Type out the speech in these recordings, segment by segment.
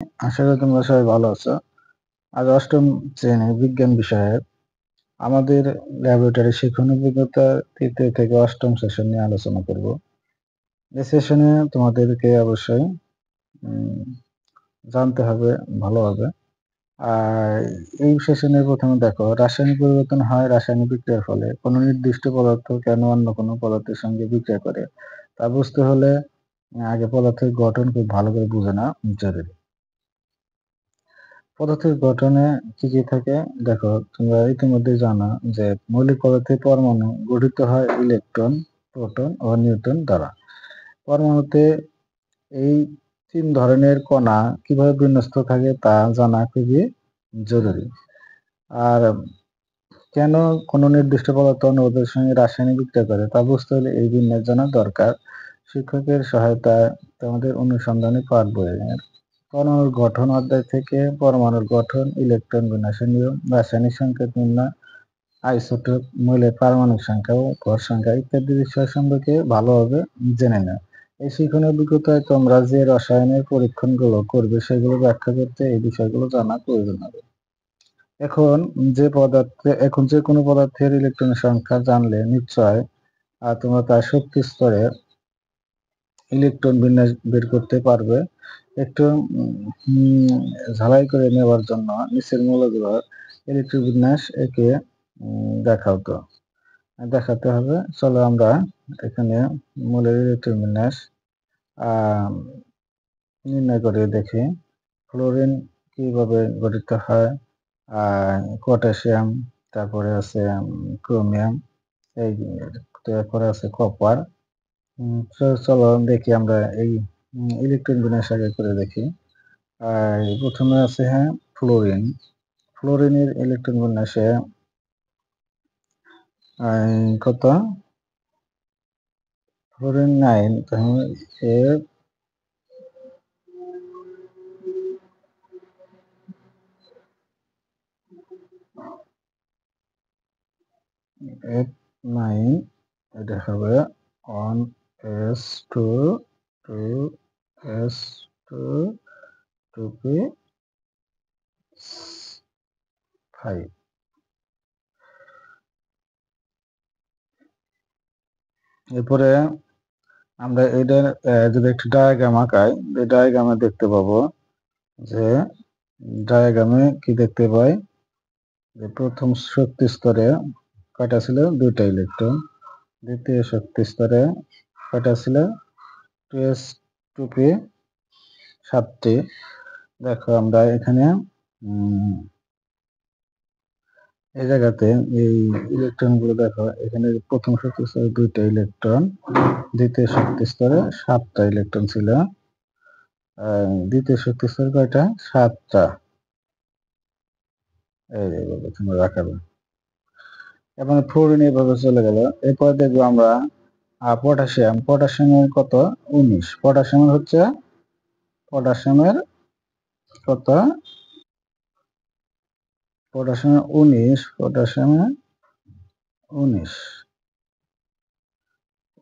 আশা করি তোমরা সবাই ভালো আছো। আজ অষ্টম শ্রেণীর বিজ্ঞান বিষয়ের আমাদের ল্যাবরেটরি শিক্ষণ অভিজ্ঞতা তৃতীয় থেকে অষ্টম সেশন নিয়ে আলোচনা করব। এই সেশনে তোমাদেরকে অবশ্যই জানতে হবে ভালোভাবে। আর এই সেশনের প্রথমে দেখো, রাসায়নিক পরিবর্তন হয় রাসায়নিক বিক্রিয়ার ফলে। কোনো নির্দিষ্ট পদার্থ কেন অন্য কোনো পদার্থের সঙ্গে বিক্রিয়া করে তা বুঝতে হলে আগে পদার্থের গঠন খুব ভালো করে বুঝে নেওয়া জরুরি। পদার্থের গঠনে কি কি থাকে দেখো, তোমরা ইতিমধ্যে জানো যে মৌলিক পদার্থের পরমাণু গঠিত হয় ইলেকট্রন, প্রোটন ও নিউট্রন দ্বারা। পরমাণুতে এই তিন ধরনের কণা কিভাবে বিন্যস্ত থাকে তা জানা খুবই জরুরি। আর কেন কোনো নির্দিষ্ট পদার্থ অন্য পদার্থের সঙ্গে রাসায়নিক বিক্রিয়া করে তা বুঝতে হলে এই বিন্যাস জানা দরকার। শিক্ষকের সহায়তায় তোমাদের অনুসন্ধানী পাঠ বইয়ের পরমাণুর গঠন অধ্যায় থেকে পরমাণুর গঠন, ইলেকট্রন বিন্যাসের নিয়ম, রাসায়নিক সংকেত নির্ণয়, আইসোটোপ, মৌলের পারমাণবিক সংখ্যা ও ভর সংখ্যা ইত্যাদি বিষয় সম্পর্কে ভালোভাবে জেনে নাও। এই শিক্ষণীয় অভিজ্ঞতায় তোমরা যে রসায়নের পরীক্ষণগুলো করবে সেগুলো ব্যাখ্যা করতে এই বিষয়গুলো জানা প্রয়োজন হবে। এখন যে কোনো পদার্থের ইলেকট্রনের সংখ্যা জানলে নিশ্চয় তোমরা তার শক্তি স্তরে ইলেকট্রন বিন্যাস বের করতে পারবে। একটু ঝালাই করে নেওয়ার জন্য নিচের মৌলগুলোর ইলেকট্রন বিন্যাস একে দেখাতে হবে। চলো আমরা এখানে মৌলের ইলেকট্রন বিন্যাস নির্ণয় করে দেখি। ফ্লোরিন কিভাবে গঠিত হয়, পটাশিয়াম, তারপরে আছে ক্রোমিয়াম, তারপরে আছে কপার। চলো দেখি আমরা এই ইলেকট্রন বিন্যাস আগে করে দেখি। প্রথমে আছে ফ্লোরিন। ফ্লোরিনের ইলেকট্রন বিন্যাসে কত? ফ্লোরিন 9, তাহলে এর F9, এটা হবে 1s2 2s2 2p5। এরপরে আমরা এটার যদি একটু ডায়াগ্রাম আঁকাই, এই ডায়াগ্রামে দেখতে পাবো যে ডায়াগ্রামে কি দেখতে পাই যে প্রথম শক্তি স্তরে কয়টা ছিল? 2টা ইলেকট্রন। দ্বিতীয় শক্তি স্তরে কয়টা ছিল? 2s2p 7টি। দেখো আমরা এখানে এই জায়গাতে এই ইলেকট্রন গুলো দেখো, এখানে প্রথম শক্তি স্তরে 2টা ইলেকট্রন, দ্বিতীয় শক্তি স্তরে 7টা ইলেকট্রন ছিল। দ্বিতীয় শক্তি স্তরে কয়টা? 7টা। এইভাবে তোমরা রাখাবে। এবং ফ্লোরিন এইভাবে চলে গেল। এরপর দেখবো আমরা পটাশিয়াম। পটাশিয়ামের কত? 19। পটাশিয়ামের হচ্ছে কত? পটাশিয়ামের 19। পটাশিয়ামের 19।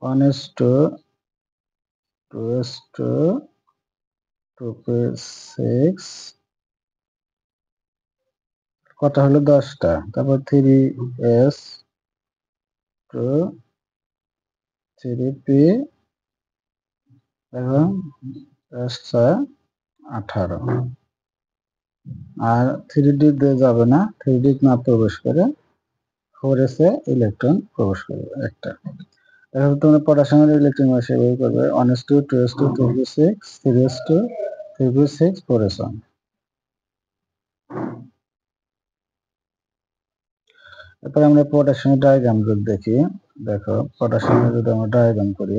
1s2 2s2 2p6, কটা হলো? 10টা। তারপর 3s2 3p, দেখো 18। আর 3d দিয়ে যাবে না, 3d না প্রবেশ করে 4s এ ইলেকট্রন প্রবেশ করবে একটা। দেখো তোমরা পটাশিয়ামের ইলেকট্রন সেভাবে করবে 1s2 2s2 2p6 3s2 3p6 4s1। এরপর আমরা পটাশিয়ামের ডায়াগ্রাম দেখি। দেখো পটাশিয়ামের যদি আমরা ডায়াগ্রাম করি,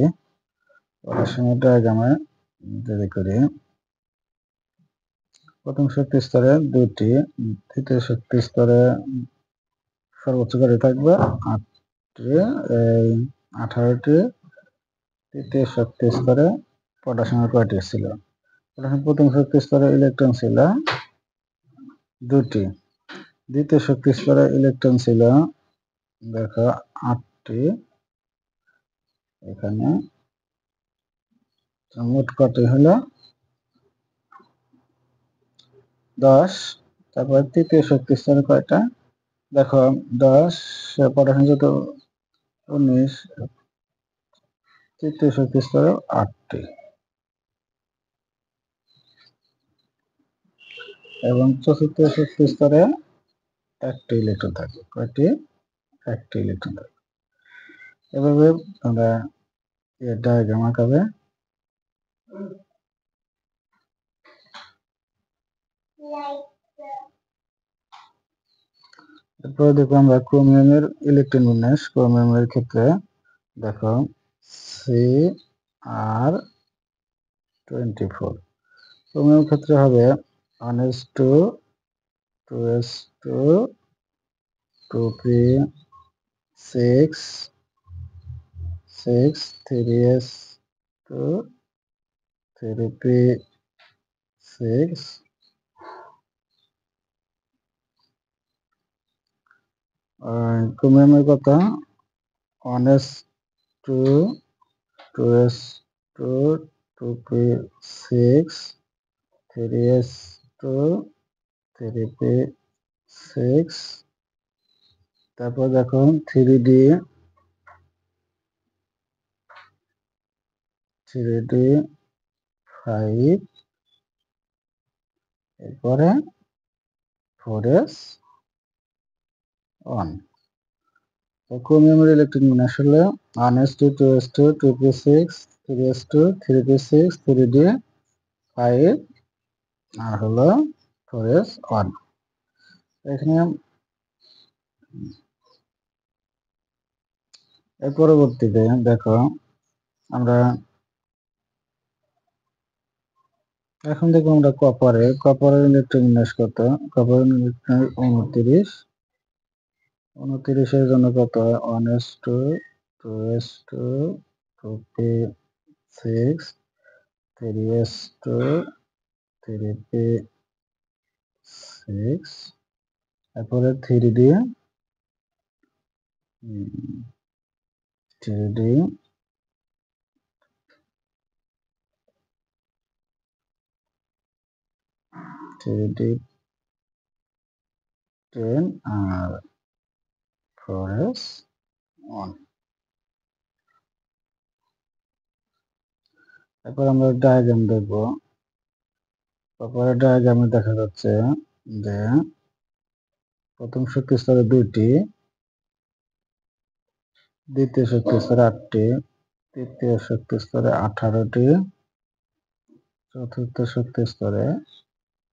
পটাশিয়ামের ডায়াগ্রামে যদি করি, প্রথম শক্তি স্তরে 2টি, তৃতীয় শক্তি স্তরে সর্বোচ্চ করে থাকবে 18টি। তৃতীয় শক্তি স্তরে পটাশিয়ামের কয়টি ছিল? পটাশিয়াম প্রথম শক্তি স্তরে ইলেকট্রন ছিল 2টি, দ্বিতীয় শক্তি স্তরে ইলেকট্রন ছিল দেখো 8টি। এখানে মোট কত হলো? 10, তারপর তৃতীয় শক্তি স্তরে কয়টা দেখো 10 পরে যত 19, তৃতীয় শক্তি স্তরে 8টি এবং চতুর্থ শক্তি স্তরে 1টি ইলেকট্রন থাকে। কয়টি? 1টি ইলেকট্রন থাকে। এভাবে তোমরা এর ডায়াগ্রাম আঁকাবে। এরপরে দেখো আমরা ক্রোমিয়ামের ইলেকট্রন বিন্যাস। ক্রোমিয়ামের ক্ষেত্রে দেখো Cr24। ক্রোমিয়ামের ক্ষেত্রে হবে 1s2 2s2 2p6 6 3s2 3p6 ক্রোমিয়ামের কথা 1s2 2s2 2p6 3s2 3p6 তারপর দেখো 3d 5 এরপরে 4s1। ক্রোমিয়ামের ইলেকট্রন বিন্যাস হলো 1s2 2s2 2p6 3s2 3p6 3d 5 আর হলো 4s1। এখানে এর পরবর্তীতে দেখো আমরা এখন দেখো আমরা কপারের ইলেকট্রন বিন্যাস কত। কপারের ইলেকট্রন 29 এর জন্য কত হয় 1s2 2s2 2p6 3s2 3p6 তারপরে 3d 3d 10 আর 4s1। তারপর আমরা ডায়াগ্রাম দেখব। কপারের ডায়াগ্রামে দেখা যাচ্ছে যে প্রথম শক্তি স্তরে 2টি, দ্বিতীয় শক্তি স্তরে 8টি, তৃতীয় শক্তি স্তরে 18টি, চতুর্থ শক্তি স্তরে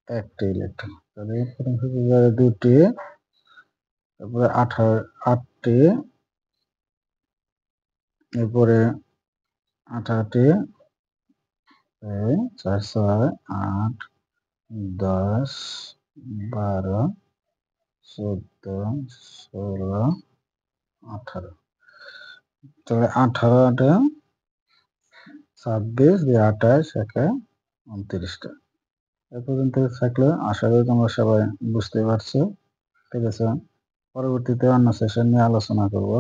1টি ইলেকট্রন। তাহলে প্রথম শক্তি স্তরে 2টি, তারপরে 8টি, এরপরে 18টি, 4 6 8 10 12 14 16 18। তাহলে 18টা 26 28 একে 29টা। এ পর্যন্ত থাকলে আশা করি তোমরা সবাই বুঝতে পারছো। ঠিক আছে, পরবর্তীতে অন্য সেশন নিয়ে আলোচনা করব।